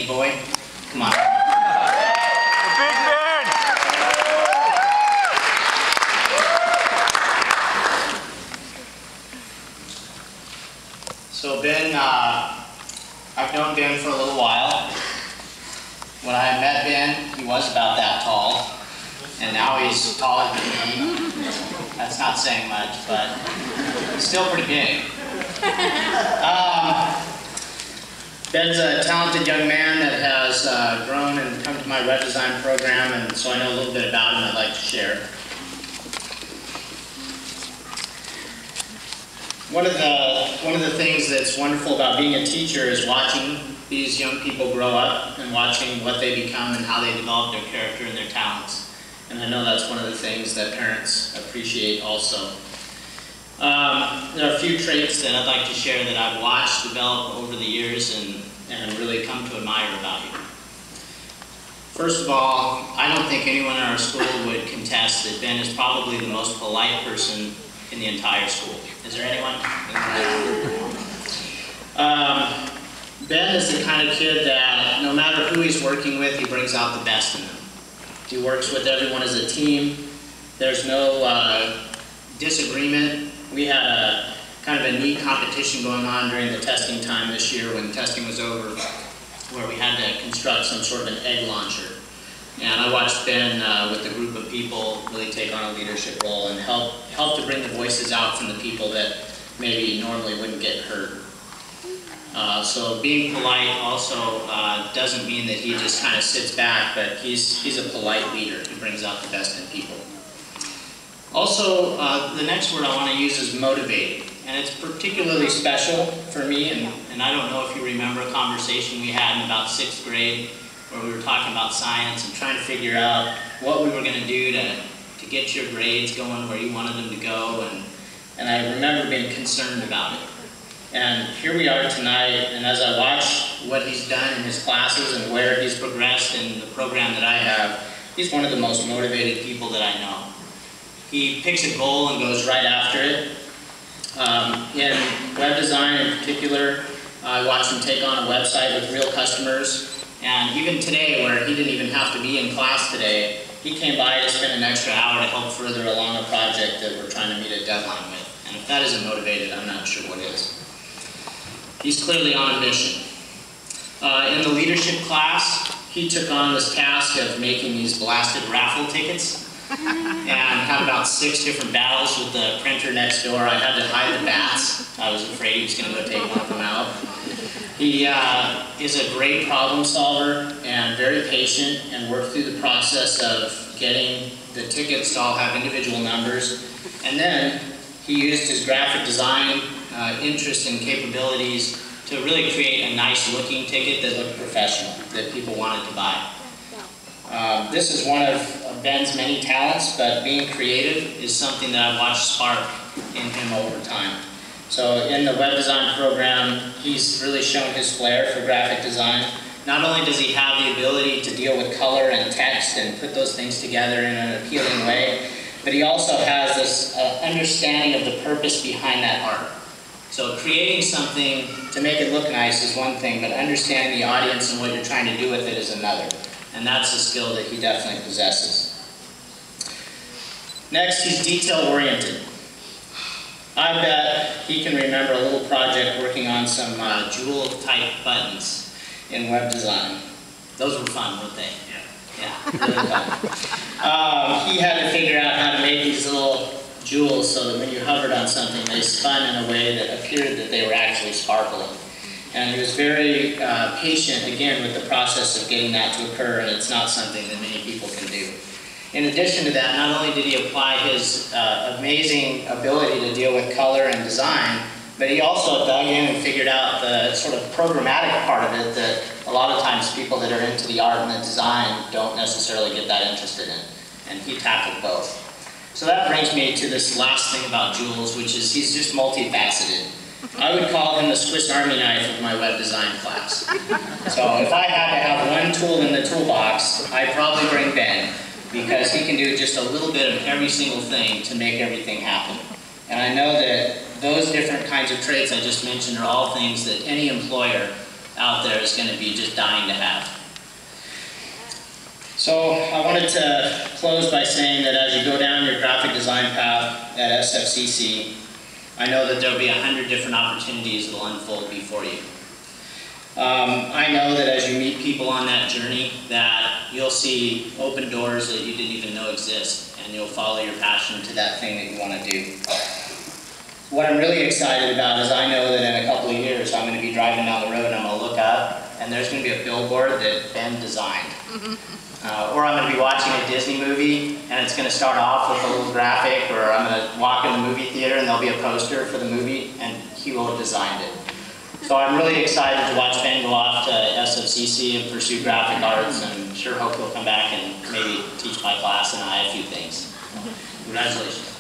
boy. Come on. Big man! So Ben, I've known Ben for a little while. When I met Ben, he was about that tall, and now he's taller than me. That's not saying much, but he's still pretty big. Ben's a talented young man that has grown and come to my web design program, and so I know a little bit about him I'd like to share. One of the things that's wonderful about being a teacher is watching these young people grow up and watching what they become and how they develop their character and their talents. And I know that's one of the things that parents appreciate also. There are a few traits that I'd like to share that I've watched develop over the years and really come to admire about you. First of all, I don't think anyone in our school would contest that Ben is probably the most polite person in the entire school. Is there anyone? Ben is the kind of kid that no matter who he's working with, he brings out the best in them. He works with everyone as a team. There's no disagreement. We had a kind of a neat competition going on during the testing time this year when testing was over, where we had to construct some sort of an egg launcher. And I watched Ben with a group of people really take on a leadership role and help to bring the voices out from the people that maybe normally wouldn't get heard. So being polite also doesn't mean that he just kind of sits back, but he's a polite leader who brings out the best in people. Also, the next word I want to use is motivated. And it's particularly special for me, and I don't know if you remember a conversation we had in about 6th grade where we were talking about science and trying to figure out what we were going to do to get your grades going where you wanted them to go, and I remember being concerned about it. And here we are tonight, and as I watch what he's done in his classes and where he's progressed in the program that I have, he's one of the most motivated people that I know. He picks a goal and goes right after it. In web design in particular, I watched him take on a website with real customers. And even today, where he didn't even have to be in class today, he came by to spend an extra hour to help further along a project that we're trying to meet a deadline with. And if that isn't motivated, I'm not sure what is. He's clearly on a mission. In the leadership class, he took on this task of making these blasted raffle tickets. And had about 6 different battles with the printer next door. I had to hide the bats. I was afraid he was going to go take one of them out. He is a great problem solver and very patient and worked through the process of getting the tickets to all have individual numbers. And then he used his graphic design interest and capabilities to really create a nice looking ticket that looked professional, that people wanted to buy. This is one of Ben's many talents, but being creative is something that I've watched spark in him over time. So in the web design program, he's really shown his flair for graphic design. Not only does he have the ability to deal with color and text and put those things together in an appealing way, but he also has this understanding of the purpose behind that art. So creating something to make it look nice is one thing, but understanding the audience and what you're trying to do with it is another. And that's a skill that he definitely possesses. Next, he's detail-oriented. I bet he can remember a little project working on some jewel-type buttons in web design. Those were fun, weren't they? Yeah, really fun. He had to figure out how to make these little jewels so that when you hovered on something, they spun in a way that appeared that they were actually sparkling. And he was very patient, again, with the process of getting that to occur, and it's not something that many people can do. In addition to that, not only did he apply his amazing ability to deal with color and design, but he also dug in and figured out the sort of programmatic part of it that a lot of times people that are into the art and the design don't necessarily get that interested in. And he tackled both. So that brings me to this last thing about Jules, which is he's just multifaceted. I would call him the Swiss Army knife of my web design class. So if I had to have one tool in the toolbox, I'd probably bring Ben, because he can do just a little bit of every single thing to make everything happen. And I know that those different kinds of traits I just mentioned are all things that any employer out there is going to be just dying to have. So I wanted to close by saying that as you go down your graphic design path at SFCC, I know that there will be 100 different opportunities that will unfold before you. I know that as you meet people on that journey, that you'll see open doors that you didn't even know exist, and you'll follow your passion to that thing that you want to do. What I'm really excited about is I know that in a couple of years I'm going to be driving down the road and I'm going to look up and there's going to be a billboard that Ben designed. Or I'm going to be watching a Disney movie and it's going to start off with a little graphic, or I'm going to walk in the movie theater and there'll be a poster for the movie and he will have designed it. So I'm really excited to watch Ben go off to SFCC and pursue graphic arts, and sure hope he'll come back and maybe teach my class and I a few things. Congratulations.